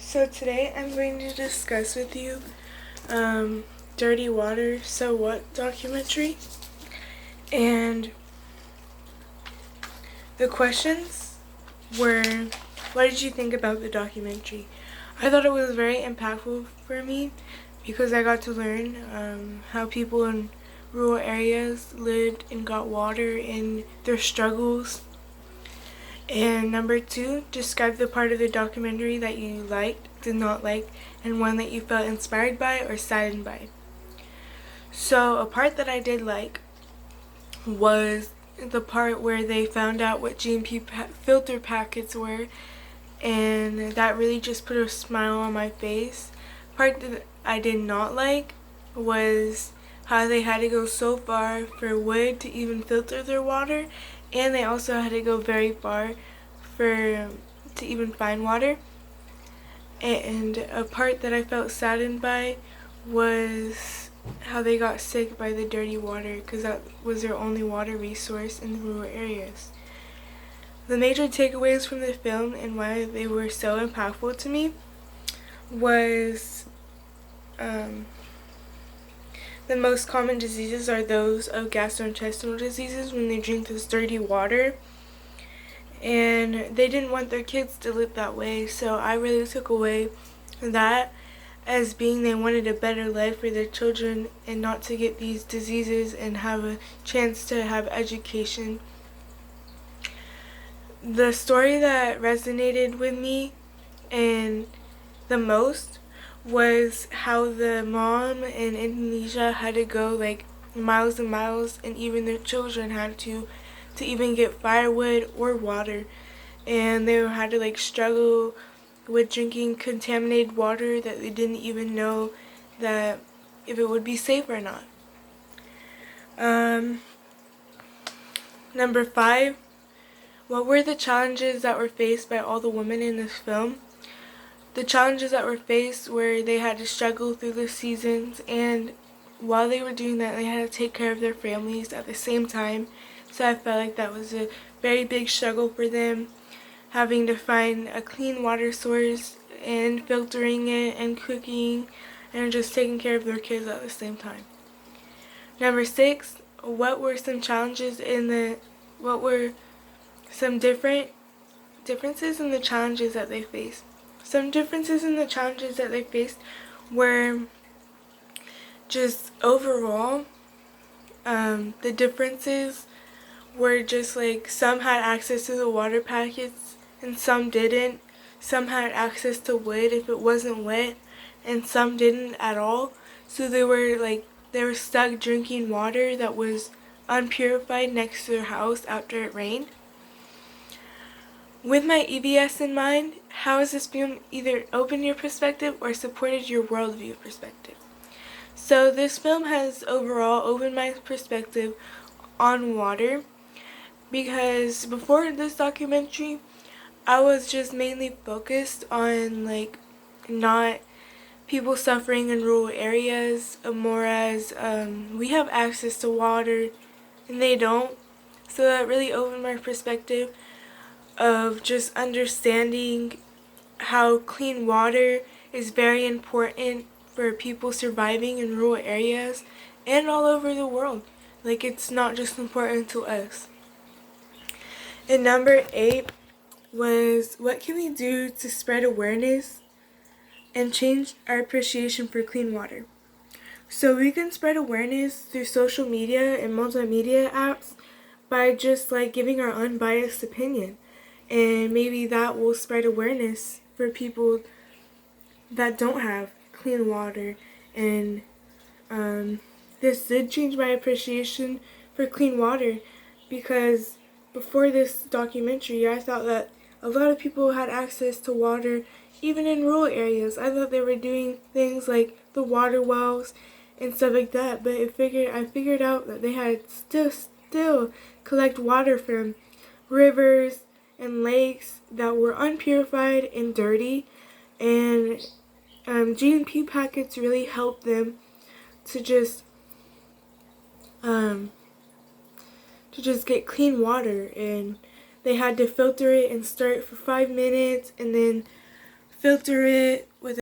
So today I'm going to discuss with you Dirty Water, So What documentary. And the questions were, what did you think about the documentary? I thought it was very impactful for me because I got to learn how people in rural areas lived and got water and their struggles. And number two, describe the part of the documentary that you liked, did not like, and one that you felt inspired by or saddened by. So a part that I did like was the part where they found out what GMP filter packets were, and that really just put a smile on my face. Part that I did not like was how they had to go so far for wood to even filter their water, and they also had to go very far for to even find water. And a part that I felt saddened by was how they got sick by the dirty water because that was their only water resource in the rural areas. The major takeaways from the film and why they were so impactful to me was the most common diseases are those of gastrointestinal diseases when they drink this dirty water. And they didn't want their kids to live that way, so I really took away that as being they wanted a better life for their children and not to get these diseases and have a chance to have education. The story that resonated with me and the most was how the mom in Indonesia had to go like miles and miles, and even their children had to even get firewood or water, and they had to like struggle with drinking contaminated water that they didn't even know that if it would be safe or not. Number 5, what were the challenges that were faced by all the women in this film? The challenges that were faced were they had to struggle through the seasons, and while they were doing that, they had to take care of their families at the same time. So I felt like that was a very big struggle for them, having to find a clean water source and filtering it and cooking and just taking care of their kids at the same time. Number 6, what were some challenges what were some differences in the challenges that they faced? Some differences in the challenges that they faced were just overall, the differences were just like some had access to the water packets and some didn't. Some had access to wood if it wasn't wet, and some didn't at all. So they were stuck drinking water that was unpurified next to their house after it rained. With my EBS in mind, how has this film either opened your perspective or supported your worldview perspective? So this film has overall opened my perspective on water, because before this documentary I was just mainly focused on like not people suffering in rural areas, more as we have access to water and they don't. So that really opened my perspective of just understanding how clean water is very important for people surviving in rural areas and all over the world. Like, it's not just important to us. And number 8 was, what can we do to spread awareness and change our appreciation for clean water? So we can spread awareness through social media and multimedia apps by just like giving our unbiased opinion, and maybe that will spread awareness for people that don't have clean water. And this did change my appreciation for clean water, because before this documentary I thought that a lot of people had access to water even in rural areas. I thought they were doing things like the water wells and stuff like that, but I figured out that they had still collect water from rivers and lakes that were unpurified and dirty, and GMP packets really helped them to just get clean water, and they had to filter it and stir it for 5 minutes and then filter it with